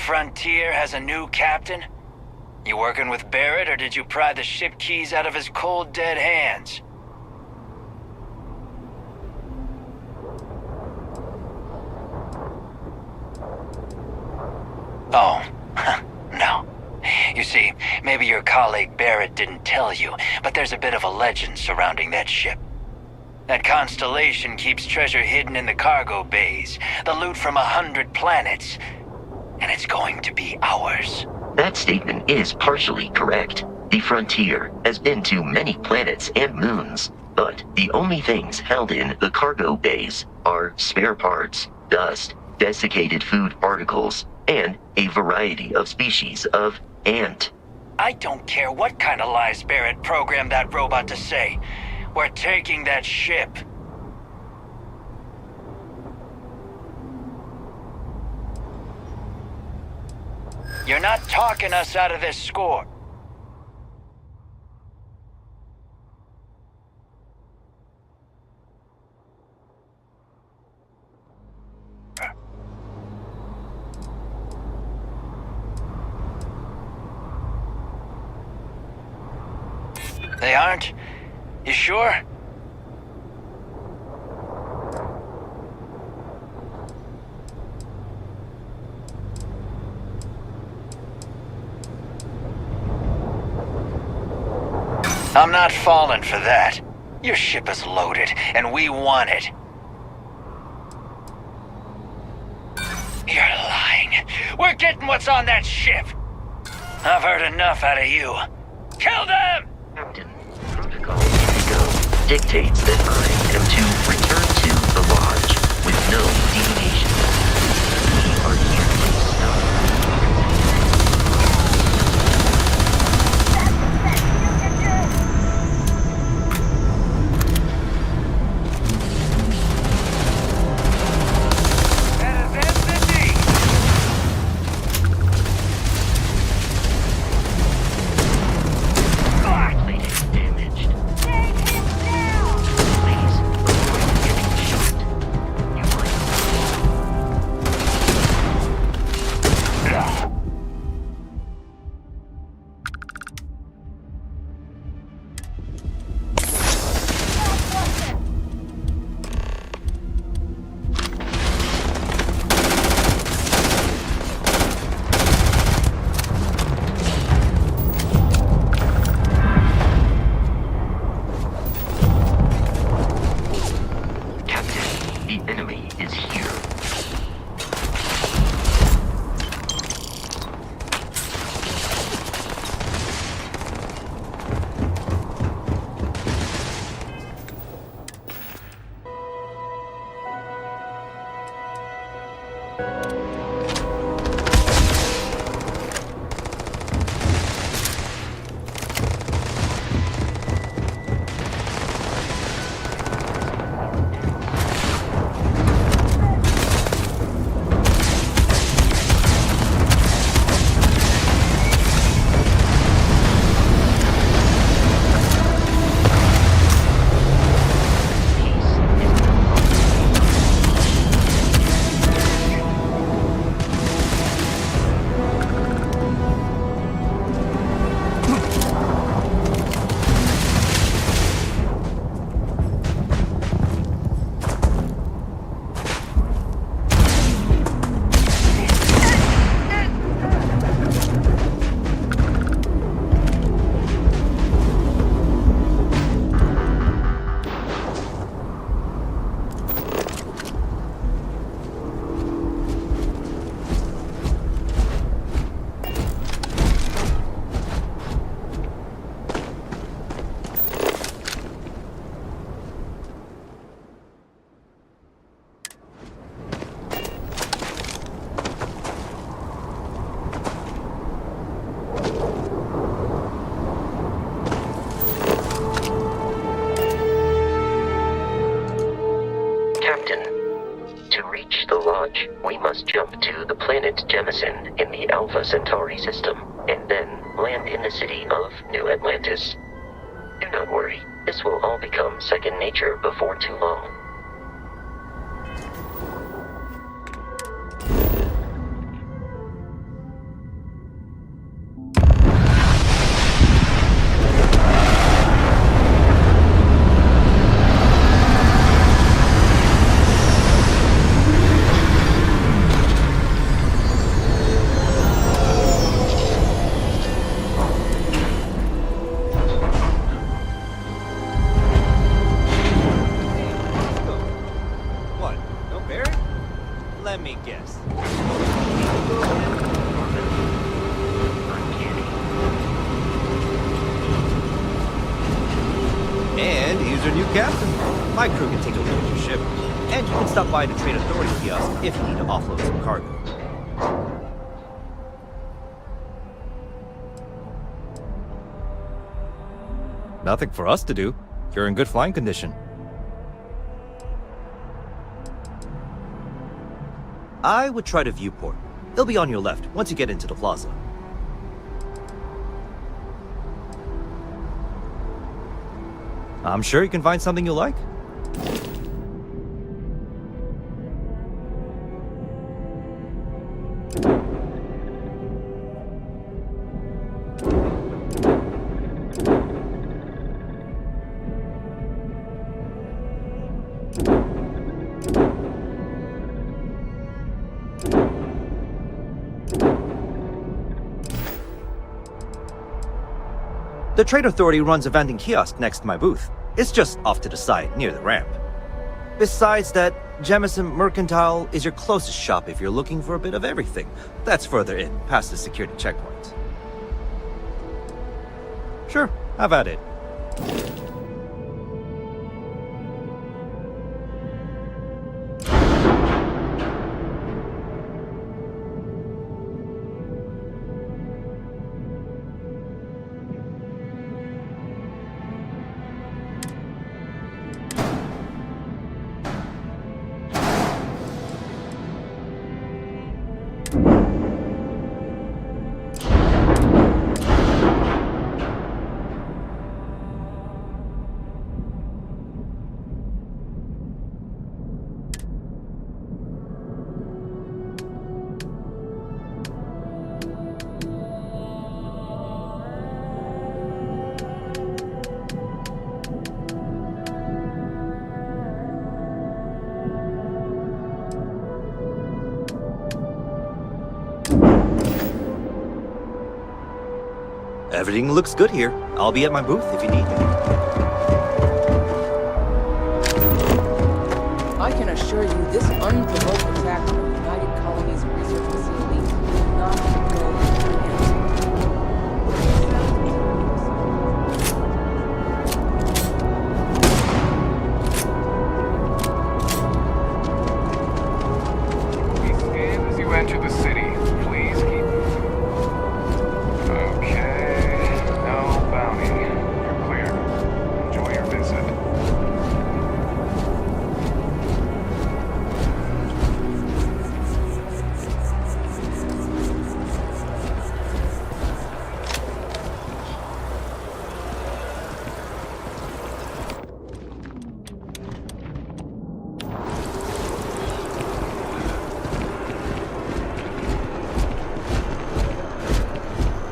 Frontier has a new captain? You working with Barrett, or did you pry the ship keys out of his cold, dead hands? Oh, no. You see, maybe your colleague Barrett didn't tell you, but there's a bit of a legend surrounding that ship. That constellation keeps treasure hidden in the cargo bays, the loot from 100 planets, and it's going to be ours. That statement is partially correct. The Frontier has been to many planets and moons, but the only things held in the cargo bays are spare parts, dust, desiccated food particles, and a variety of species of ant. I don't care what kind of lies Barrett programmed that robot to say. We're taking that ship. You're not talking us out of this score. They aren't? You sure? I'm not falling for that. Your ship is loaded, and we want it. You're lying. We're getting what's on that ship. I've heard enough out of you. Kill them! Captain, Protocol Indigo dictates that I am to return to the Lodge with no deviation. We are here to stop. We must jump to the planet Jemison in the Alpha Centauri system, and then land in the city of New Atlantis. Do not worry, this will all become second nature before too long. your new captain. My crew can take a look at your ship, and you can stop by the Trade Authority kiosk if you need to offload some cargo. Nothing for us to do. You're in good flying condition. I would try the viewport. It'll be on your left once you get into the plaza. I'm sure you can find something you like. The Trade Authority runs a vending kiosk next to my booth. It's just off to the side, near the ramp. Besides that, Jemison Mercantile is your closest shop if you're looking for a bit of everything. That's further in, past the security checkpoint. Sure, have at it. Everything looks good here. I'll be at my booth if you need me. I can assure you this unprovoked attack on the United Colonies research facility will not go Please stand as you enter the city. Please keep moving. Okay. No bounty. You're clear. Enjoy your visit.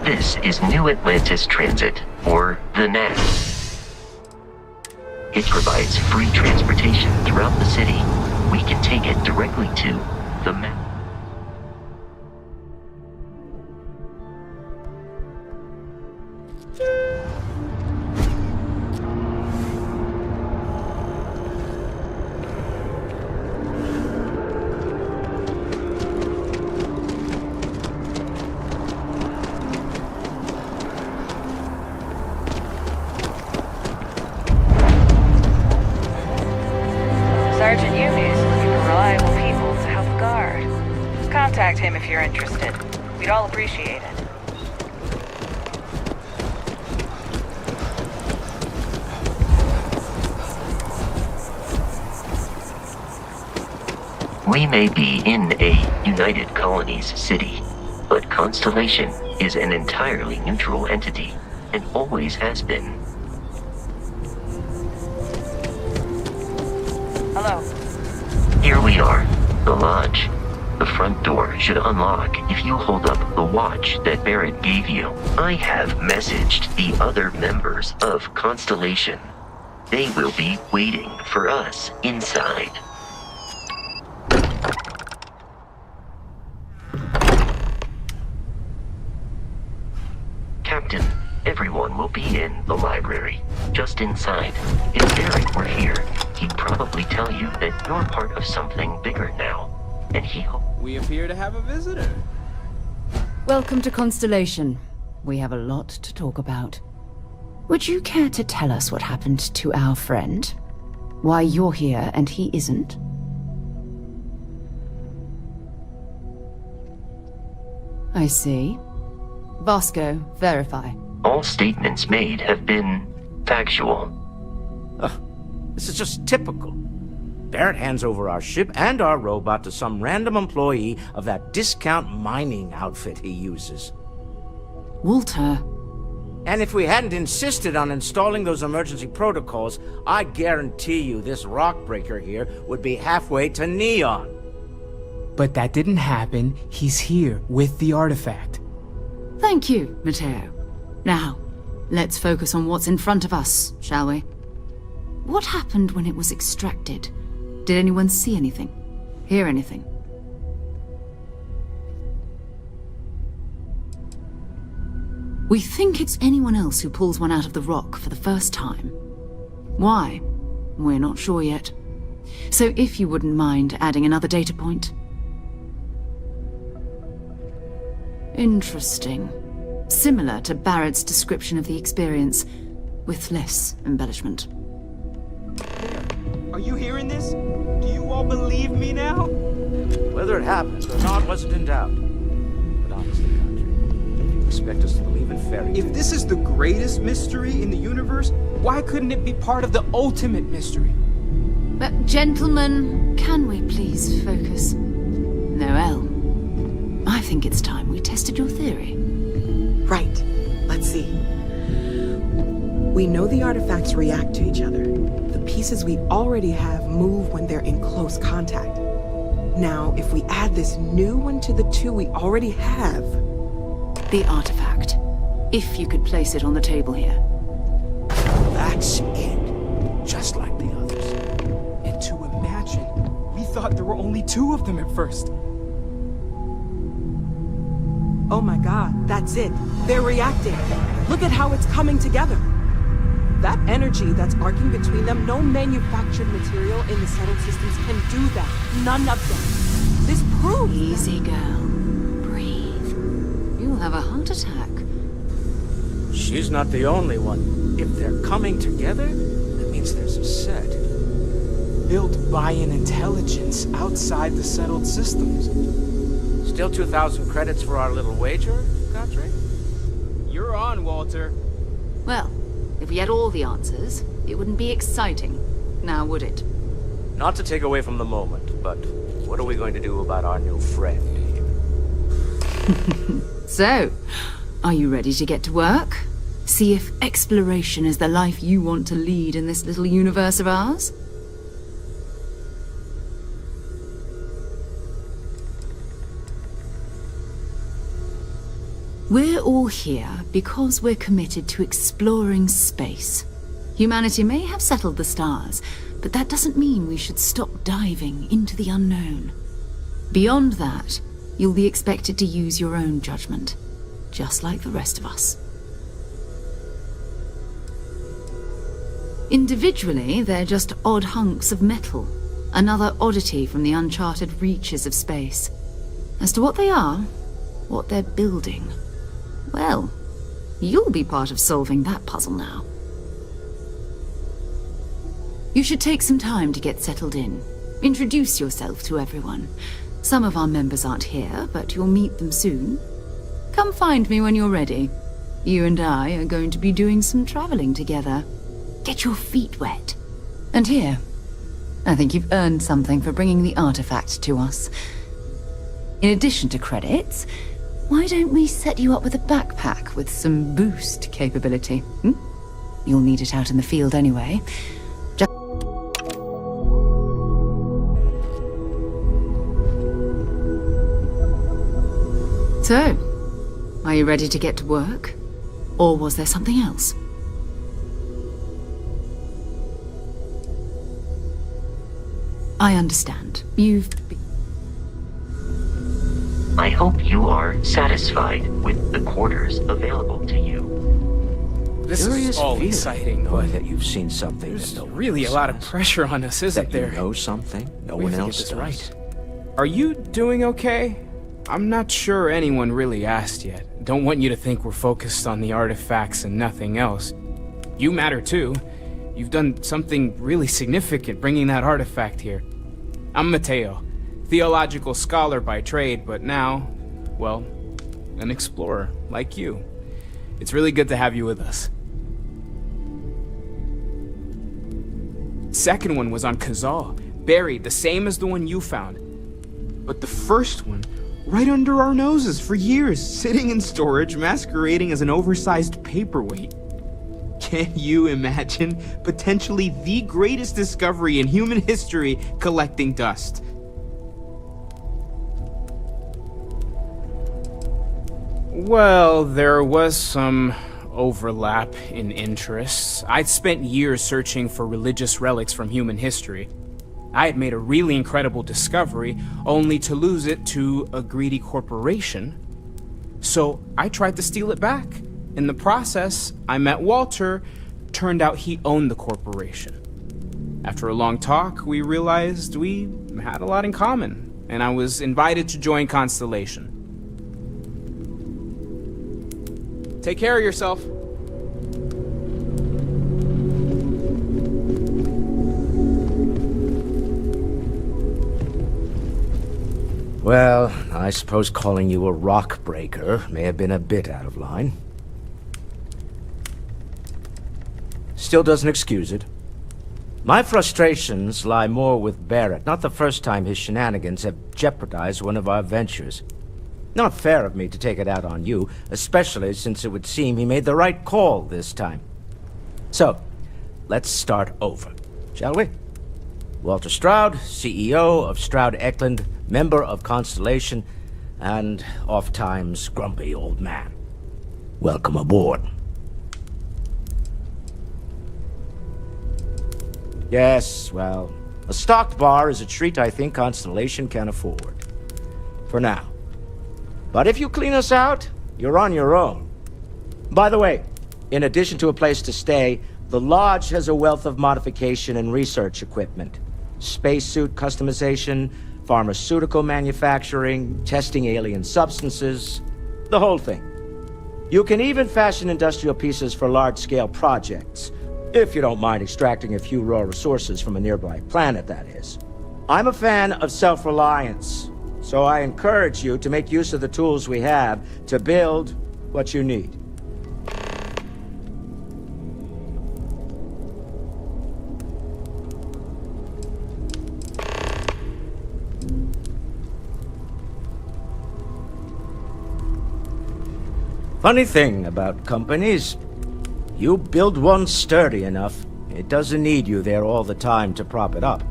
This is New Atlantis Transit, or the NAT. It provides free transportation throughout the city. We can take it directly to the map. Sergeant Yumi is looking for reliable people to help guard. Contact him if you're interested. We'd all appreciate it. We may be in a United Colonies city, but Constellation is an entirely neutral entity, and always has been. Hello. Here we are, the lodge. The front door should unlock if you hold up the watch that Barrett gave you. I have messaged the other members of Constellation. They will be waiting for us inside. Captain, everyone will be in the library, just inside. If Barrett were here, he'd probably tell you that you're part of something bigger now, and he hopes. We appear to have a visitor. Welcome to Constellation. We have a lot to talk about. Would you care to tell us what happened to our friend? Why you're here and he isn't? I see. Vasco, verify. All statements made have been factual. This is just typical. Barrett hands over our ship and our robot to some random employee of that discount mining outfit he uses. Walter. And if we hadn't insisted on installing those emergency protocols, I guarantee you this rock breaker here would be halfway to Neon. But that didn't happen. He's here with the artifact. Thank you, Matteo. Now, let's focus on what's in front of us, shall we? What happened when it was extracted? Did anyone see anything? Hear anything? We think it's anyone else who pulls one out of the rock for the first time. Why? We're not sure yet. So if you wouldn't mind adding another data point. Interesting. Similar to Barrett's description of the experience, with less embellishment. Are you hearing this? Do you all believe me now? Whether it happened or not wasn't in doubt. But honestly, Country, you expect us to believe in fairy tales? If this is the greatest mystery in the universe, why couldn't it be part of the ultimate mystery? But gentlemen, can we please focus? Noel, I think it's time we tested your theory. Right. Let's see. We know the artifacts react to each other. The pieces we already have move when they're in close contact. Now, if we add this new one to the two we already have... The artifact. If you could place it on the table here. That's it. Just like the others. And to imagine, we thought there were only 2 of them at first. Oh my god, that's it. They're reacting. Look at how it's coming together. That energy that's arcing between them, no manufactured material in the settled systems can do that. None of them. This proves... Easy, girl. Breathe. You'll have a heart attack. She's not the only one. If they're coming together, that means there's a set. Built by an intelligence outside the settled systems. Still 2,000 credits for our little wager, Country? You're on, Walter. Well, if we had all the answers, it wouldn't be exciting, now would it? Not to take away from the moment, but what are we going to do about our new friend here? So, are you ready to get to work? See if exploration is the life you want to lead in this little universe of ours? We're all here because we're committed to exploring space. Humanity may have settled the stars, but that doesn't mean we should stop diving into the unknown. Beyond that, you'll be expected to use your own judgment, just like the rest of us. Individually, they're just odd hunks of metal, another oddity from the uncharted reaches of space. As to what they are, what they're building, well, you'll be part of solving that puzzle now. You should take some time to get settled in. Introduce yourself to everyone. Some of our members aren't here, but you'll meet them soon. Come find me when you're ready. You and I are going to be doing some traveling together. Get your feet wet. And here, I think you've earned something for bringing the artifact to us. In addition to credits, why don't we set you up with a backpack with some boost capability? You'll need it out in the field anyway. So, are you ready to get to work? Or was there something else? I understand. I hope you are satisfied with the quarters available to you. This is all exciting, Boy, that you've seen something. There's that no really a lot of pressure on us, isn't that you there? know something no We one have to else get this does. right. Are you doing okay? I'm not sure anyone really asked yet. Don't want you to think we're focused on the artifacts and nothing else. You matter too. You've done something really significant bringing that artifact here. I'm Matteo, theological scholar by trade, but now, well, an explorer like you. It's really good to have you with us. Second one was on Kazal, buried the same as the one you found. But the first one, right under our noses for years, sitting in storage, masquerading as an oversized paperweight. Can you imagine potentially the greatest discovery in human history collecting dust? Well, there was some overlap in interests. I'd spent years searching for religious relics from human history. I had made a really incredible discovery, only to lose it to a greedy corporation. So I tried to steal it back. In the process, I met Walter. Turned out he owned the corporation. After a long talk, we realized we had a lot in common, and I was invited to join Constellation. Take care of yourself. Well, I suppose calling you a rock breaker may have been a bit out of line. Still doesn't excuse it. My frustrations lie more with Barrett. Not the first time his shenanigans have jeopardized one of our ventures. Not fair of me to take it out on you, especially since it would seem he made the right call this time. So, let's start over, shall we? Walter Stroud, CEO of Stroud Eklund, member of Constellation, and oft-times grumpy old man. Welcome aboard. Yes, well, a stocked bar is a treat I think Constellation can afford. For now. But if you clean us out, you're on your own. By the way, in addition to a place to stay, the Lodge has a wealth of modification and research equipment. Spacesuit customization, pharmaceutical manufacturing, testing alien substances, the whole thing. You can even fashion industrial pieces for large-scale projects, if you don't mind extracting a few raw resources from a nearby planet, that is. I'm a fan of self-reliance, so I encourage you to make use of the tools we have to build what you need. Funny thing about companies, you build one sturdy enough, it doesn't need you there all the time to prop it up.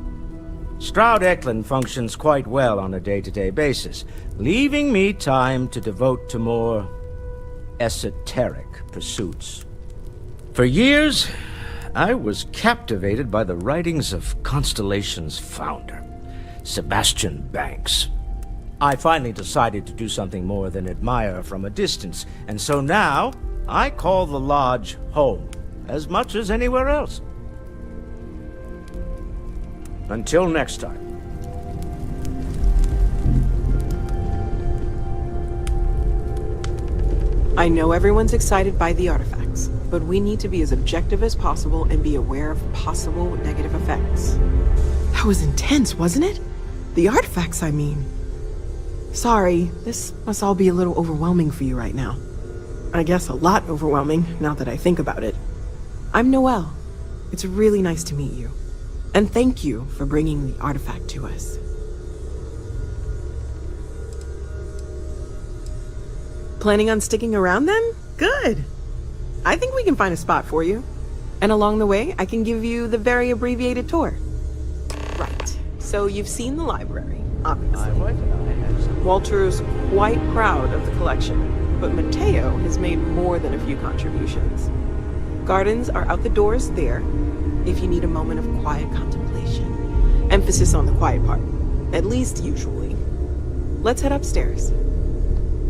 Stroud Eklund functions quite well on a day-to-day basis, leaving me time to devote to more esoteric pursuits. For years, I was captivated by the writings of Constellation's founder, Sebastian Banks. I finally decided to do something more than admire from a distance, and so now I call the Lodge home, as much as anywhere else. Until next time. I know everyone's excited by the artifacts, but we need to be as objective as possible and be aware of possible negative effects. That was intense, wasn't it? The artifacts, I mean. Sorry, this must all be a little overwhelming for you right now. I guess a lot overwhelming, now that I think about it. I'm Noelle. It's really nice to meet you. And thank you for bringing the artifact to us. Planning on sticking around then? Good. I think we can find a spot for you. And along the way, I can give you the very abbreviated tour. Right. So you've seen the library, obviously. Walter's quite proud of the collection, but Matteo has made more than a few contributions. Gardens are out the doors there, if you need a moment of quiet contemplation. Emphasis on the quiet part, at least usually. Let's head upstairs.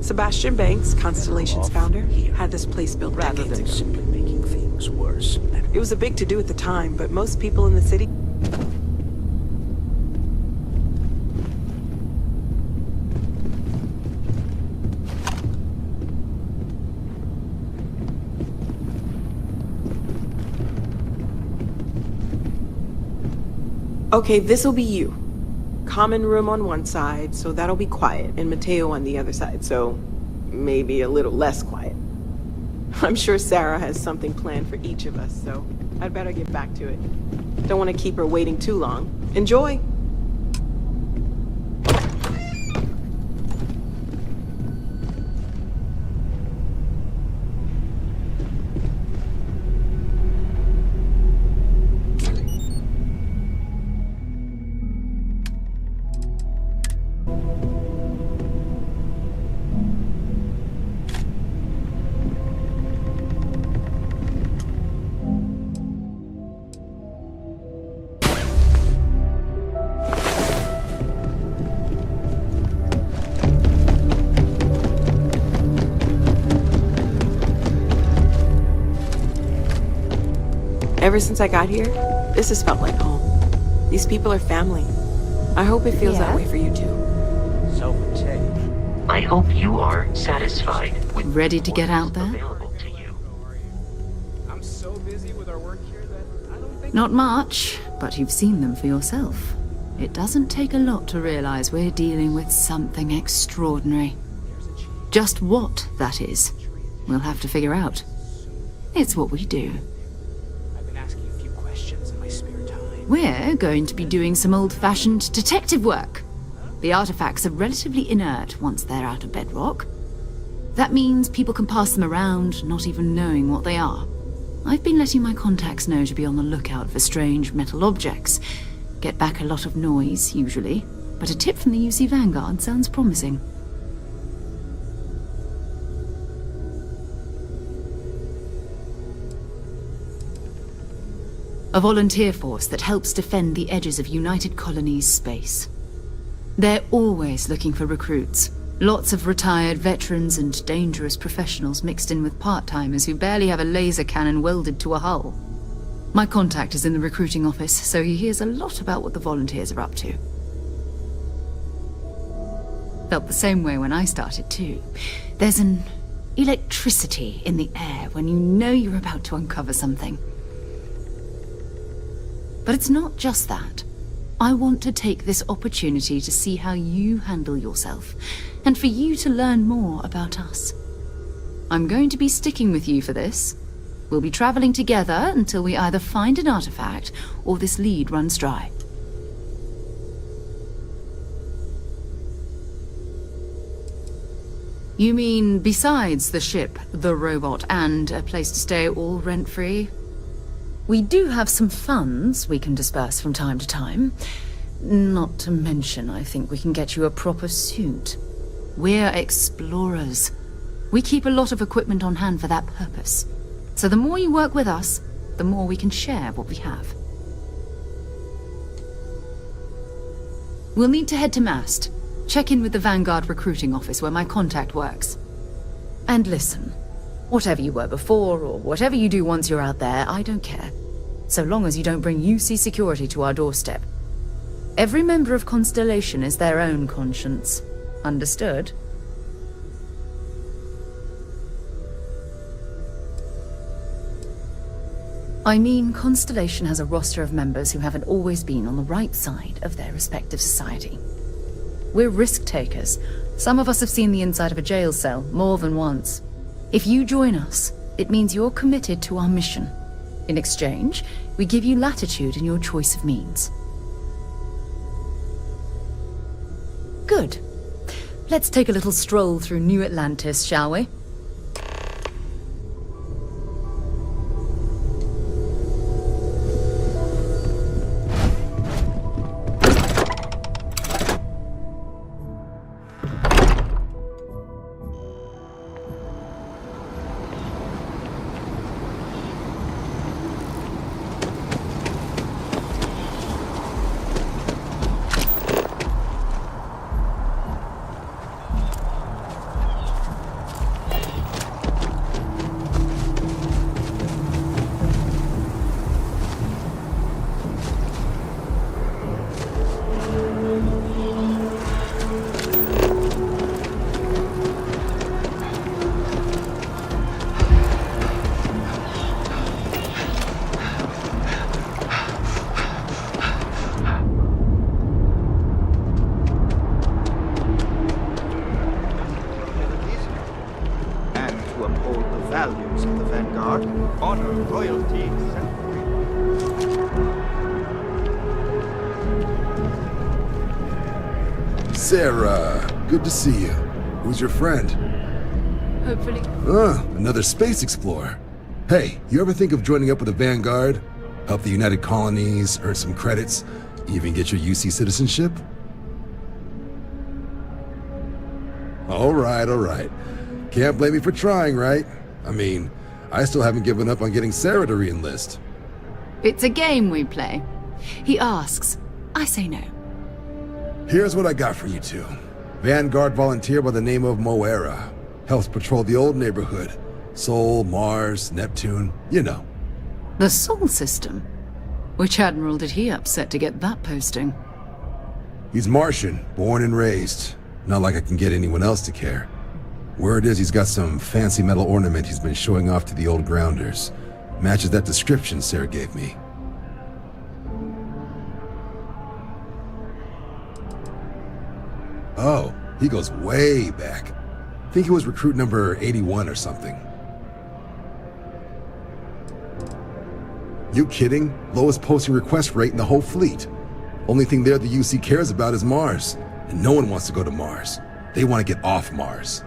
Sebastian Banks, Constellation's founder, had this place built rather decades than ago. simply making things worse. It was a big to-do at the time, but most people in the city... Okay, this'll be you. Common room on one side, so that'll be quiet, and Mateo on the other side, so maybe a little less quiet. I'm sure Sarah has something planned for each of us, so I'd better get back to it. Don't want to keep her waiting too long. Enjoy! Ever since I got here, this has felt like home. These people are family. I hope it feels that way for you too. So would Tay. I hope you are satisfied with Ready to get out there? available to you. I'm so busy with our work here that I don't think... Not much, but you've seen them for yourself. It doesn't take a lot to realize we're dealing with something extraordinary. Just what that is, we'll have to figure out. It's what we do. I've been asking a few questions in my spare time. We're going to be doing some old-fashioned detective work. The artifacts are relatively inert once they're out of bedrock. That means people can pass them around, not even knowing what they are. I've been letting my contacts know to be on the lookout for strange metal objects. Get back a lot of noise, usually, but a tip from the UC Vanguard sounds promising. A volunteer force that helps defend the edges of United Colonies space. They're always looking for recruits. Lots of retired veterans and dangerous professionals mixed in with part-timers who barely have a laser cannon welded to a hull. My contact is in the recruiting office, so he hears a lot about what the volunteers are up to. Felt the same way when I started too. There's an electricity in the air when you know you're about to uncover something. But it's not just that. I want to take this opportunity to see how you handle yourself, and for you to learn more about us. I'm going to be sticking with you for this. We'll be traveling together until we either find an artifact or this lead runs dry. You mean besides the ship, the robot, and a place to stay all rent-free? We do have some funds we can disperse from time to time. Not to mention, I think we can get you a proper suit. We're explorers. We keep a lot of equipment on hand for that purpose. So the more you work with us, the more we can share what we have. We'll need to head to Mast. Check in with the Vanguard recruiting office where my contact works. And listen, whatever you were before, or whatever you do once you're out there, I don't care. So long as you don't bring UC security to our doorstep. Every member of Constellation is their own conscience. Understood? I mean, Constellation has a roster of members who haven't always been on the right side of their respective society. We're risk-takers. Some of us have seen the inside of a jail cell more than once. If you join us, it means you're committed to our mission. In exchange, we give you latitude in your choice of means. Good. Let's take a little stroll through New Atlantis, shall we? loyalty. Sarah, good to see you. Who's your friend? Hopefully. Another space explorer. Hey, you ever think of joining up with the Vanguard? Help the United Colonies, earn some credits, even get your UC citizenship? All right. Can't blame me for trying, right? I mean, I still haven't given up on getting Sarah to re-enlist. It's a game we play. He asks. I say no. Here's what I got for you two. Vanguard volunteer by the name of Moera. Helps patrol the old neighborhood. Sol, Mars, Neptune, you know. The Sol system? Which admiral did he upset to get that posting? He's Martian, born and raised. Not like I can get anyone else to care. Word is he's got some fancy metal ornament he's been showing off to the old grounders. Matches that description Sarah gave me. Oh, he goes way back. Think he was recruit number 81 or something. You kidding? Lowest posting request rate in the whole fleet. Only thing there the UC cares about is Mars. And no one wants to go to Mars. They want to get off Mars.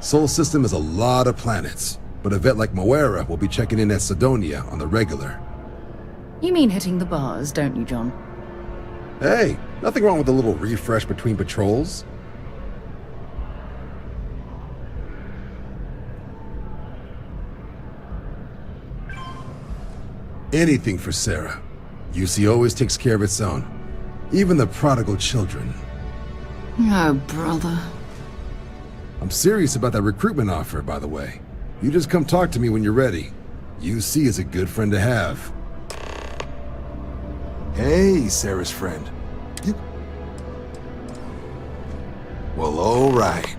Sol system is a lot of planets, but a vet like Moera will be checking in at Sidonia on the regular. You mean hitting the bars, don't you, John? Hey, nothing wrong with a little refresh between patrols. Anything for Sarah. UC always takes care of its own. Even the prodigal children. Oh, brother. I'm serious about that recruitment offer, by the way. You just come talk to me when you're ready. UC is a good friend to have. Hey, Sarah's friend. Well, all right.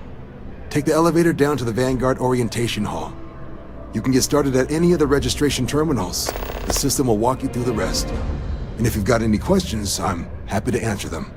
Take the elevator down to the Vanguard Orientation Hall. You can get started at any of the registration terminals. The system will walk you through the rest. And if you've got any questions, I'm happy to answer them.